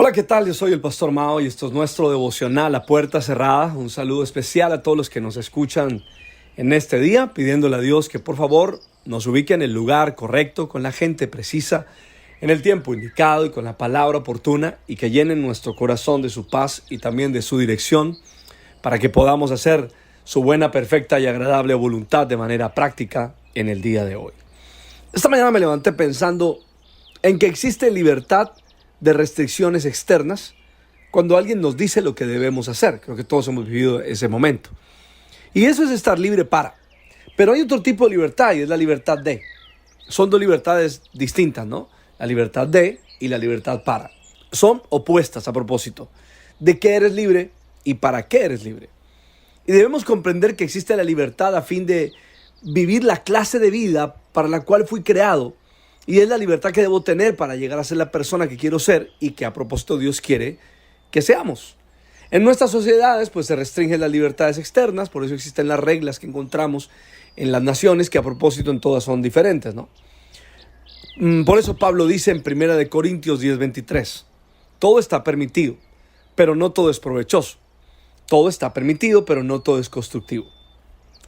Hola, ¿qué tal? Yo soy el Pastor Mao y esto es nuestro devocional a puerta cerrada. Un saludo especial a todos los que nos escuchan en este día, pidiéndole a Dios que por favor nos ubique en el lugar correcto, con la gente precisa, en el tiempo indicado y con la palabra oportuna, y que llenen nuestro corazón de su paz y también de su dirección, para que podamos hacer su buena, perfecta y agradable voluntad de manera práctica en el día de hoy. Esta mañana me levanté pensando en que existe libertad de restricciones externas cuando alguien nos dice lo que debemos hacer. Creo que todos hemos vivido ese momento. Y eso es estar libre para. Pero hay otro tipo de libertad y es la libertad de. Son dos libertades distintas, ¿no? La libertad de y la libertad para. Son opuestas a propósito. ¿De qué eres libre y para qué eres libre? Y debemos comprender que existe la libertad a fin de vivir la clase de vida para la cual fui creado. Y es la libertad que debo tener para llegar a ser la persona que quiero ser y que a propósito Dios quiere que seamos. En nuestras sociedades pues se restringen las libertades externas, por eso existen las reglas que encontramos en las naciones que a propósito en todas son diferentes, ¿no? Por eso Pablo dice en 1 Corintios 10:23, todo está permitido, pero no todo es provechoso. Todo está permitido, pero no todo es constructivo.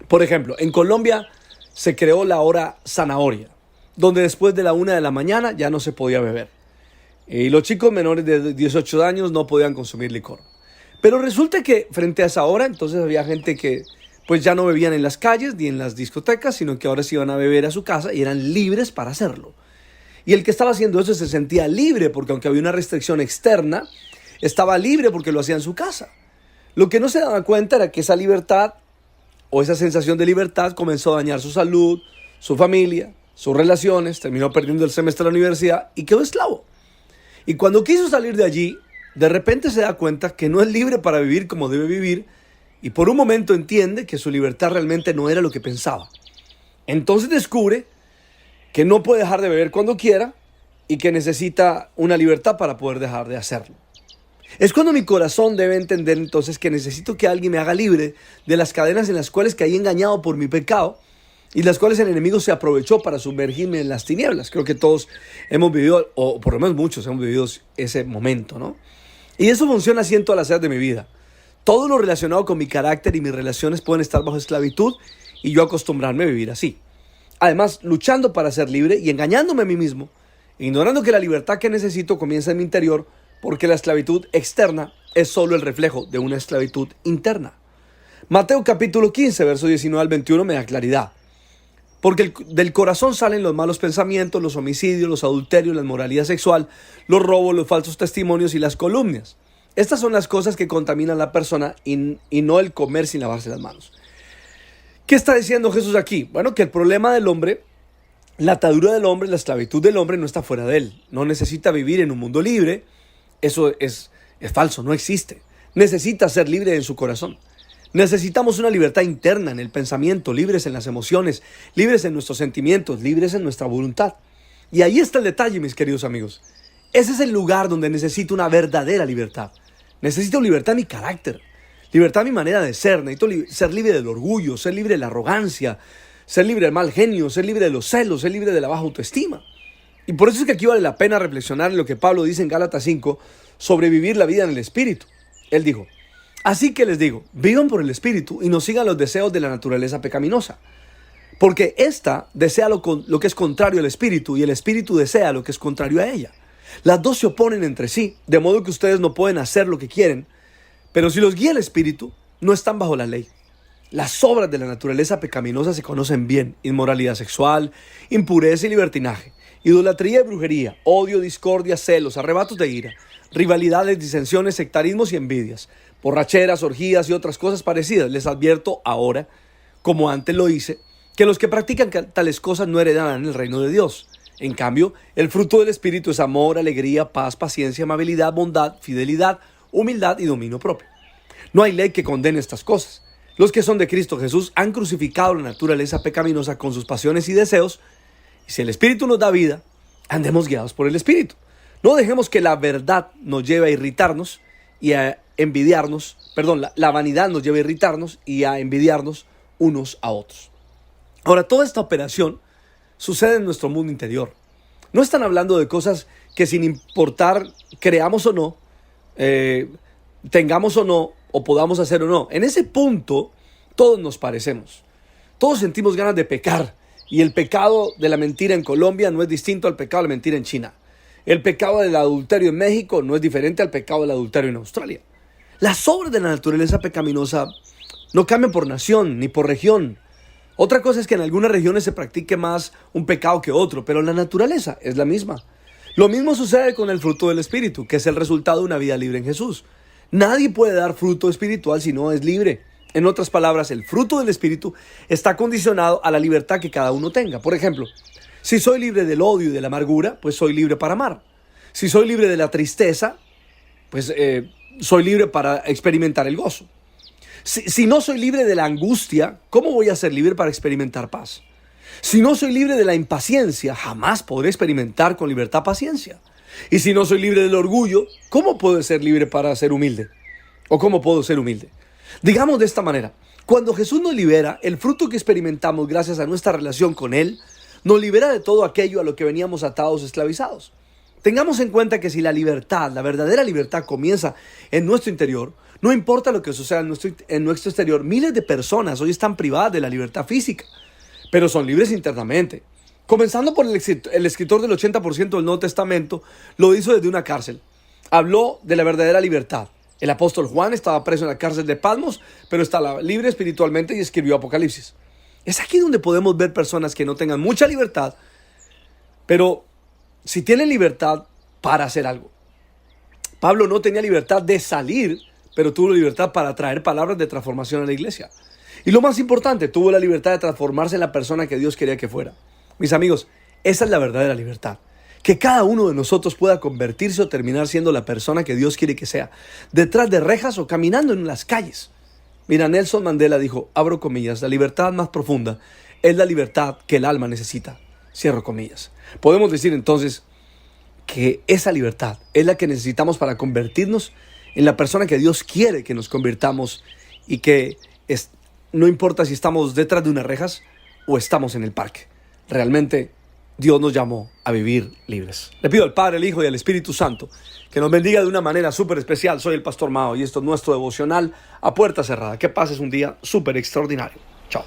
Por ejemplo, en Colombia se creó la hora zanahoria, donde después de la 1 de la mañana ya no se podía beber. Y los chicos menores de 18 años no podían consumir licor. Pero resulta que frente a esa hora, entonces había gente que pues ya no bebían en las calles ni en las discotecas, sino que ahora se iban a beber a su casa y eran libres para hacerlo. Y el que estaba haciendo eso se sentía libre porque aunque había una restricción externa, estaba libre porque lo hacía en su casa. Lo que no se daba cuenta era que esa libertad o esa sensación de libertad comenzó a dañar su salud, su familia, sus relaciones, terminó perdiendo el semestre de la universidad y quedó esclavo. Y cuando quiso salir de allí, de repente se da cuenta que no es libre para vivir como debe vivir y por un momento entiende que su libertad realmente no era lo que pensaba. Entonces descubre que no puede dejar de beber cuando quiera y que necesita una libertad para poder dejar de hacerlo. Es cuando mi corazón debe entender entonces que necesito que alguien me haga libre de las cadenas en las cuales caí engañado por mi pecado y las cuales el enemigo se aprovechó para sumergirme en las tinieblas. Creo que todos hemos vivido, o por lo menos muchos hemos vivido ese momento, ¿no? Y eso funciona así en todas las áreas de mi vida. Todo lo relacionado con mi carácter y mis relaciones pueden estar bajo esclavitud y yo acostumbrarme a vivir así. Además, luchando para ser libre y engañándome a mí mismo, ignorando que la libertad que necesito comienza en mi interior, porque la esclavitud externa es solo el reflejo de una esclavitud interna. Mateo capítulo 15, versos 19 al 21 me da claridad. Porque del corazón salen los malos pensamientos, los homicidios, los adulterios, la inmoralidad sexual, los robos, los falsos testimonios y las calumnias. Estas son las cosas que contaminan a la persona y no el comer sin lavarse las manos. ¿Qué está diciendo Jesús aquí? Bueno, que el problema del hombre, la atadura del hombre, la esclavitud del hombre no está fuera de él. No necesita vivir en un mundo libre. Eso es falso, no existe. Necesita ser libre en su corazón. Necesitamos una libertad interna en el pensamiento, libres en las emociones, libres en nuestros sentimientos, libres en nuestra voluntad. Y ahí está el detalle, mis queridos amigos. Ese es el lugar donde necesito una verdadera libertad. Necesito libertad en mi carácter, libertad en mi manera de ser. Necesito ser libre del orgullo, ser libre de la arrogancia, ser libre del mal genio, ser libre de los celos, ser libre de la baja autoestima. Y por eso es que aquí vale la pena reflexionar en lo que Pablo dice en Gálatas 5 sobre vivir la vida en el Espíritu. Él dijo: así que les digo, vivan por el Espíritu y no sigan los deseos de la naturaleza pecaminosa. Porque ésta desea lo que es contrario al Espíritu y el Espíritu desea lo que es contrario a ella. Las dos se oponen entre sí, de modo que ustedes no pueden hacer lo que quieren. Pero si los guía el Espíritu, no están bajo la ley. Las obras de la naturaleza pecaminosa se conocen bien: inmoralidad sexual, impureza y libertinaje, idolatría y brujería, odio, discordia, celos, arrebatos de ira, rivalidades, disensiones, sectarismos y envidias, borracheras, orgías y otras cosas parecidas. Les advierto ahora, como antes lo hice, que los que practican tales cosas no heredarán el reino de Dios. En cambio, el fruto del Espíritu es amor, alegría, paz, paciencia, amabilidad, bondad, fidelidad, humildad y dominio propio. No hay ley que condene estas cosas. Los que son de Cristo Jesús han crucificado la naturaleza pecaminosa con sus pasiones y deseos. Y si el Espíritu nos da vida, andemos guiados por el Espíritu. No dejemos que la verdad nos lleve a irritarnos y a envidiarnos, la vanidad nos lleva a irritarnos y a envidiarnos unos a otros. Ahora, toda esta operación sucede en nuestro mundo interior. No están hablando de cosas que sin importar creamos o no, tengamos o no, o podamos hacer o no. En ese punto, todos nos parecemos. Todos sentimos ganas de pecar. Y el pecado de la mentira en Colombia no es distinto al pecado de la mentira en China. El pecado del adulterio en México no es diferente al pecado del adulterio en Australia. Las obras de la naturaleza pecaminosa no cambian por nación ni por región. Otra cosa es que en algunas regiones se practique más un pecado que otro, pero la naturaleza es la misma. Lo mismo sucede con el fruto del Espíritu, que es el resultado de una vida libre en Jesús. Nadie puede dar fruto espiritual si no es libre. En otras palabras, el fruto del Espíritu está condicionado a la libertad que cada uno tenga. Por ejemplo, si soy libre del odio y de la amargura, pues soy libre para amar. Si soy libre de la tristeza, pues soy libre para experimentar el gozo. Si no soy libre de la angustia, ¿cómo voy a ser libre para experimentar paz? Si no soy libre de la impaciencia, jamás podré experimentar con libertad paciencia. Y si no soy libre del orgullo, ¿cómo puedo ser libre para ser humilde? ¿O cómo puedo ser humilde? Digamos de esta manera, cuando Jesús nos libera, el fruto que experimentamos gracias a nuestra relación con Él, nos libera de todo aquello a lo que veníamos atados, esclavizados. Tengamos en cuenta que si la libertad, la verdadera libertad comienza en nuestro interior, no importa lo que suceda en nuestro exterior, miles de personas hoy están privadas de la libertad física, pero son libres internamente. Comenzando por el escritor del 80% del Nuevo Testamento, lo hizo desde una cárcel. Habló de la verdadera libertad. El apóstol Juan estaba preso en la cárcel de Patmos, pero estaba libre espiritualmente y escribió Apocalipsis. Es aquí donde podemos ver personas que no tengan mucha libertad, pero si tienen libertad para hacer algo. Pablo no tenía libertad de salir, pero tuvo libertad para traer palabras de transformación a la iglesia. Y lo más importante, tuvo la libertad de transformarse en la persona que Dios quería que fuera. Mis amigos, esa es la verdadera libertad. Que cada uno de nosotros pueda convertirse o terminar siendo la persona que Dios quiere que sea, detrás de rejas o caminando en las calles. Mira, Nelson Mandela dijo, abro comillas, la libertad más profunda es la libertad que el alma necesita. Cierro comillas. Podemos decir entonces que esa libertad es la que necesitamos para convertirnos en la persona que Dios quiere que nos convirtamos y que no importa si estamos detrás de unas rejas o estamos en el parque. Realmente Dios nos llamó a vivir libres. Le pido al Padre, al Hijo y al Espíritu Santo que nos bendiga de una manera súper especial. Soy el Pastor Mao y esto es nuestro devocional a puerta cerrada. Que pases un día súper extraordinario. Chao.